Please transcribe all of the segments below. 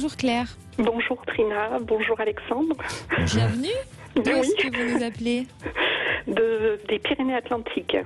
Bonjour Claire. Bonjour Trina, bonjour Alexandre. Bienvenue. D'où Oui. est-ce que vous nous appelez? Des Pyrénées-Atlantiques.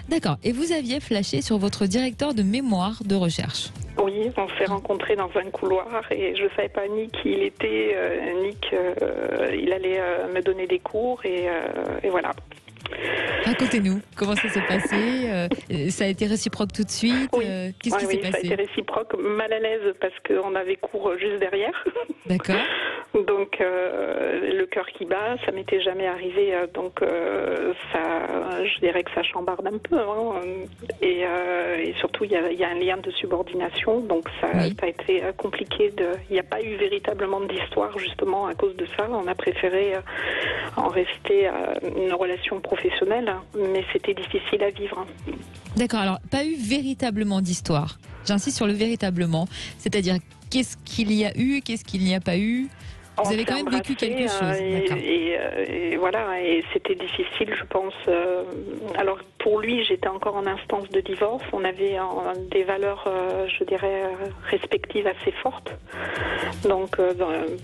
D'accord. Et vous aviez flashé sur votre directeur de mémoire de recherche. Oui, on s'est rencontrés dans un couloir et je ne savais pas ni qui il était, ni qu'il allait me donner des cours et voilà. Racontez-nous, comment ça s'est passé? Ça a été réciproque tout de suite? Oui. Qu'est-ce qui s'est ça a passé? été réciproque, mal à l'aise parce qu'on avait cours juste derrière. D'accord. Donc le cœur qui bat, ça m'était jamais arrivé, donc je dirais que ça chambarde un peu, hein. Et surtout il y a un lien de subordination, donc ça a été compliqué. Il n'y a pas eu véritablement d'histoire justement à cause de ça. On a préféré en rester à une relation professionnelle, mais c'était difficile à vivre. D'accord, alors pas eu véritablement d'histoire. J'insiste sur le véritablement, c'est-à-dire qu'est-ce qu'il y a eu, qu'est-ce qu'il n'y a pas eu. Vous avez quand même vécu quelque chose. Et voilà, et c'était difficile, je pense. Alors pour lui, j'étais encore en instance de divorce. On avait des valeurs, je dirais, respectives assez fortes. Donc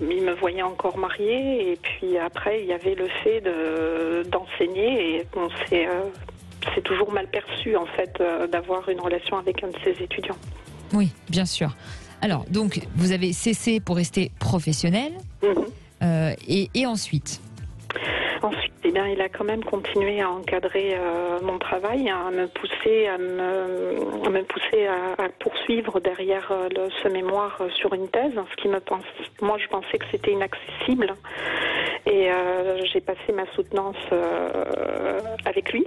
il me voyait encore mariée. Et puis après, il y avait le fait d'enseigner. Et c'est toujours mal perçu, en fait, d'avoir une relation avec un de ses étudiants. Oui, bien sûr. Alors, donc, vous avez cessé pour rester professionnel. Et ensuite? Ensuite, eh bien, il a quand même continué à encadrer mon travail, à me pousser à poursuivre derrière ce mémoire sur une thèse, moi je pensais que c'était inaccessible. Et j'ai passé ma soutenance avec lui,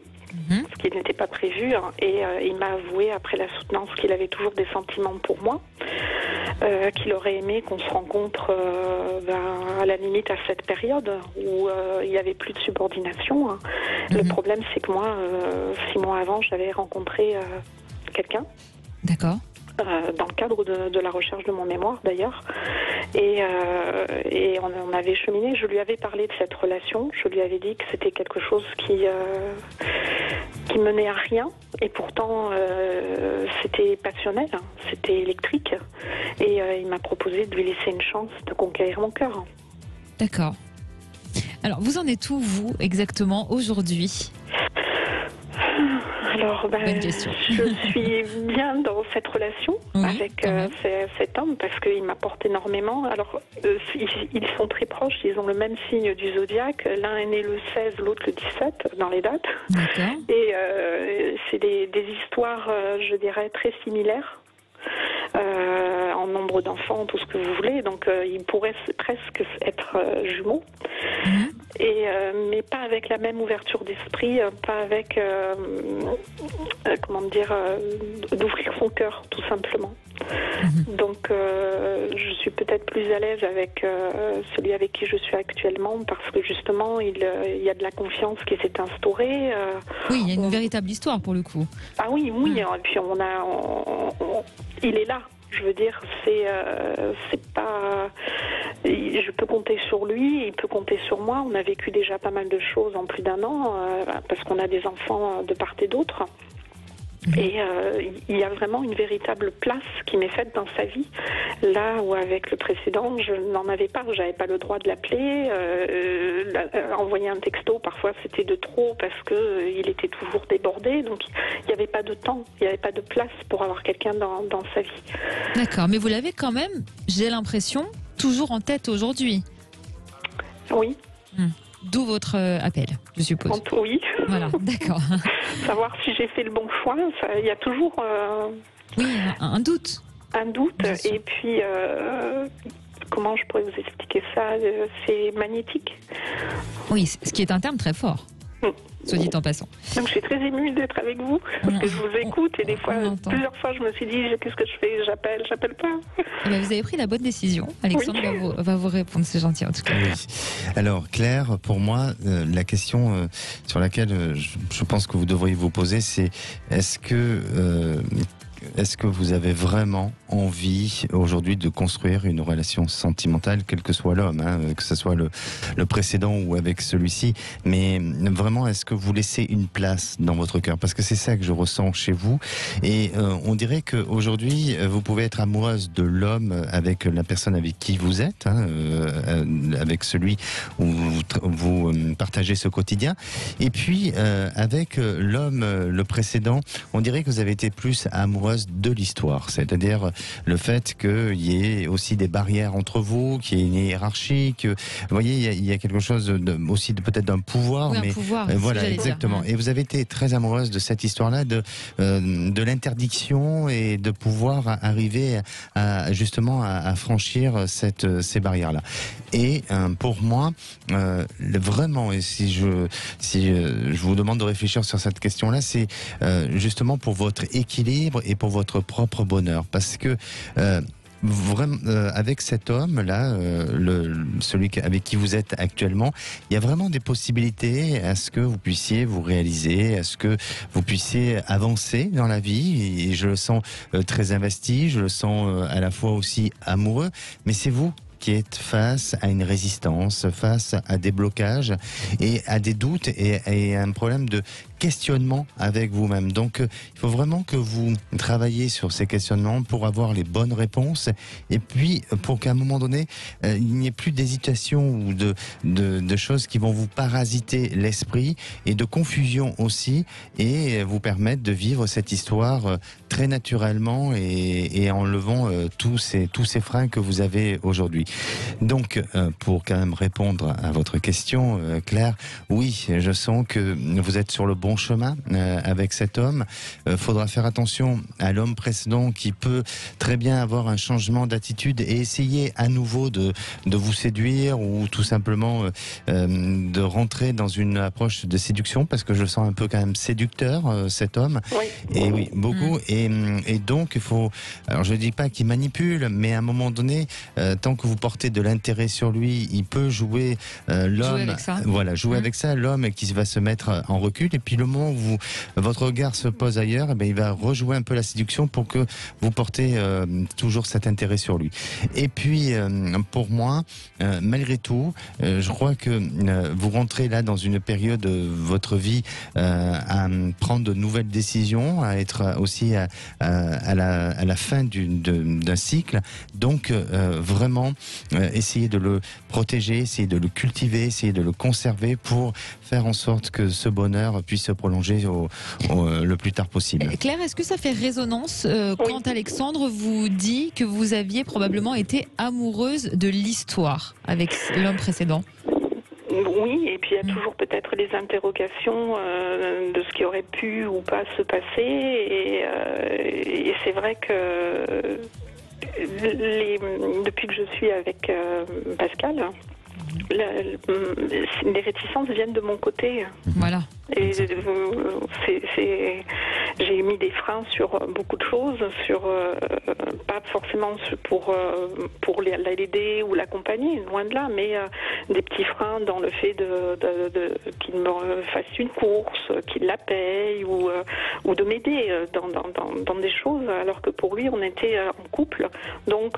ce qui n'était pas prévu, hein, et il m'a avoué après la soutenance qu'il avait toujours des sentiments pour moi, qu'il aurait aimé qu'on se rencontre à la limite à cette période où il n'y avait plus de subordination, hein. Le problème, c'est que moi, 6 mois avant, j'avais rencontré quelqu'un. D'accord. Dans le cadre de la recherche de mon mémoire d'ailleurs, et on avait cheminé. Je lui avais parlé de cette relation, je lui avais dit que c'était quelque chose qui menait à rien, et pourtant c'était passionnel, hein, c'était électrique, et il m'a proposé de lui laisser une chance de conquérir mon cœur. D'accord. Alors vous en êtes où, vous, exactement aujourd'hui? Alors, bonne question. je suis bien dans cette relation avec cet homme parce qu'il m'apporte énormément. Alors, ils sont très proches, ils ont le même signe du zodiaque. L'un est né le 16, l'autre le 17 dans les dates. D'accord. Et c'est des histoires, je dirais, très similaires. En nombre d'enfants, tout ce que vous voulez, donc ils pourraient presque être jumeaux, mais pas avec la même ouverture d'esprit, pas avec d'ouvrir son cœur, tout simplement. Donc je suis peut-être plus à l'aise avec celui avec qui je suis actuellement, parce que justement il y a de la confiance qui s'est instaurée. Oui, il y a une véritable histoire pour le coup. Ah oui, et puis il est là. Je veux dire, c'est pas. Je peux compter sur lui, il peut compter sur moi. On a vécu déjà pas mal de choses en plus d'1 an, parce qu'on a des enfants de part et d'autre. Et il y a vraiment une véritable place qui m'est faite dans sa vie, là où avec le précédent je n'en avais pas, j'avais pas le droit de l'appeler, envoyer un texto parfois c'était de trop parce que il était toujours débordé, donc il n'y avait pas de temps, il n'y avait pas de place pour avoir quelqu'un dans sa vie. D'accord, mais vous l'avez quand même, j'ai l'impression, toujours en tête aujourd'hui. Oui. D'où votre appel, je suppose. Oui. Voilà, d'accord. Savoir si j'ai fait le bon choix, il y a toujours oui, un doute. Un doute, et puis comment je pourrais vous expliquer ça, c'est magnétique. Oui, ce qui est un terme très fort, soit dit en passant. Donc je suis très émue d'être avec vous, parce que je vous écoute, et des fois, plusieurs fois, je me suis dit, qu'est-ce que je fais? J'appelle pas. Eh bien, vous avez pris la bonne décision. Alexandre va vous répondre, c'est gentil en tout cas. Oui. Alors Claire, pour moi, la question sur laquelle je pense que vous devriez vous poser, c'est est-ce que est-ce que vous avez vraiment envie aujourd'hui de construire une relation sentimentale, quel que soit l'homme, hein, que ce soit le précédent ou avec celui-ci, mais vraiment, est-ce que vous laissez une place dans votre cœur? Parce que c'est ça que je ressens chez vous, et on dirait qu'aujourd'hui, vous pouvez être amoureuse de l'homme avec la personne avec qui vous êtes, hein, avec celui où vous partagez ce quotidien, et puis avec l'homme, le précédent, on dirait que vous avez été plus amoureuse de l'histoire, c'est-à-dire le fait qu'il y ait aussi des barrières entre vous, qu'il y ait une hiérarchie, que, vous voyez, il y a quelque chose aussi peut-être d'un pouvoir, oui, mais un pouvoir, voilà, exactement. Dire. Et vous avez été très amoureuse de cette histoire-là, de l'interdiction et de pouvoir arriver justement à franchir ces barrières-là. Et pour moi, vraiment, et si je vous demande de réfléchir sur cette question-là, c'est justement pour votre équilibre et pour votre propre bonheur, parce que vraiment, avec cet homme-là, celui avec qui vous êtes actuellement, il y a vraiment des possibilités à ce que vous puissiez vous réaliser, à ce que vous puissiez avancer dans la vie. Et je le sens très investi, je le sens à la fois aussi amoureux, mais c'est vous qui êtes face à une résistance, face à des blocages et à des doutes et à un problème de questionnement avec vous-même. Donc, il faut vraiment que vous travaillez sur ces questionnements pour avoir les bonnes réponses et puis pour qu'à un moment donné, il n'y ait plus d'hésitation ou de choses qui vont vous parasiter l'esprit et de confusion aussi et vous permettre de vivre cette histoire très naturellement et en levant tous ces freins que vous avez aujourd'hui. Donc, pour quand même répondre à votre question, Claire, oui, je sens que vous êtes sur le bon chemin avec cet homme. Faudra faire attention à l'homme précédent qui peut très bien avoir un changement d'attitude et essayer à nouveau de vous séduire ou tout simplement de rentrer dans une approche de séduction, parce que je sens un peu quand même séducteur cet homme. Oui. Et oui, beaucoup. Et donc il faut, alors je dis pas qu'il manipule, mais à un moment donné, tant que vous portez de l'intérêt sur lui, il peut jouer l'homme. Jouer avec ça. Voilà, jouer avec ça, l'homme qui va se mettre en recul. Et puis le moment où votre regard se pose ailleurs, eh bien, il va rejouer un peu la séduction pour que vous portez toujours cet intérêt sur lui. Et puis pour moi, malgré tout, je crois que vous rentrez là dans une période de votre vie à prendre de nouvelles décisions, à être aussi à la fin d'un cycle. Donc vraiment essayer de le protéger, essayer de le cultiver, essayer de le conserver pour faire en sorte que ce bonheur puisse se prolonger le plus tard possible. Claire, est-ce que ça fait résonance quand Alexandre vous dit que vous aviez probablement été amoureuse de l'histoire avec l'homme précédent? Oui, et puis il y a toujours peut-être les interrogations de ce qui aurait pu ou pas se passer, et c'est vrai que depuis que je suis avec Pascal, les réticences viennent de mon côté. Voilà. Et j'ai mis des freins sur beaucoup de choses, pas forcément pour l'aider ou l'accompagner, loin de là, mais des petits freins dans le fait qu'il me fasse une course, qu'il la paye ou de m'aider dans des choses, alors que pour lui on était en couple, donc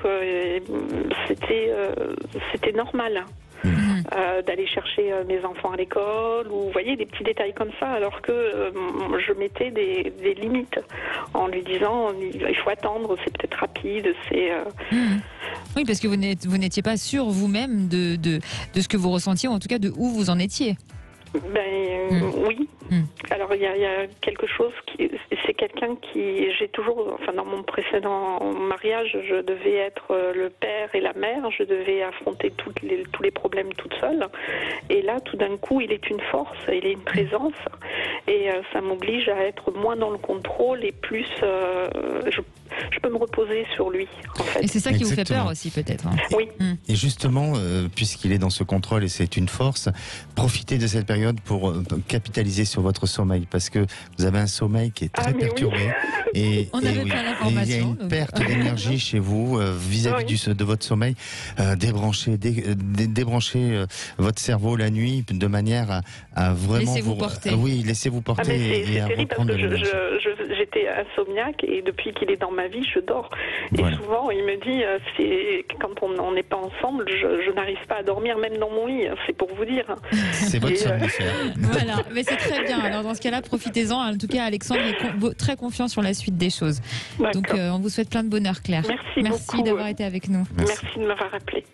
c'était normal. D'aller chercher mes enfants à l'école, ou vous voyez, des petits détails comme ça, alors que je mettais des limites en lui disant il faut attendre, c'est peut-être rapide, c'est... Oui, parce que vous n'étiez pas sûr vous-même de ce que vous ressentiez, ou en tout cas de où vous en étiez. Oui. Alors il y a quelque chose c'est quelqu'un qui, j'ai toujours, enfin dans mon précédent mariage, je devais être le père et la mère, je devais affronter tous les problèmes toute seule, et là tout d'un coup il est une force, il est une présence, et ça m'oblige à être moins dans le contrôle et plus je peux me reposer sur lui, en fait. Et c'est ça qui vous fait peur aussi, peut-être. Oui. Et justement, puisqu'il est dans ce contrôle et c'est une force, profitez de cette période période pour capitaliser sur votre sommeil, parce que vous avez un sommeil qui est très perturbé. Oui. Et, On n'avait pas l'information. il y a une perte d'énergie chez vous vis-à-vis de votre sommeil. Débranchez votre cerveau la nuit de manière à vraiment laissez-vous porter. Oui, laissez-vous porter et à terrible parce reprendre que de l'énergie. j'étais insomniaque et depuis qu'il est dans ma vie, je dors. Voilà. Et souvent, il me dit, quand on n'est pas ensemble, je n'arrive pas à dormir même dans mon lit. C'est pour vous dire. C'est votre somnifère. Voilà, mais c'est très bien. Alors dans ce cas-là, profitez-en. En tout cas, Alexandre est très confiant sur la suite des choses. Donc on vous souhaite plein de bonheur, Claire. Merci beaucoup. d'avoir été avec nous. Merci de m'avoir appelé.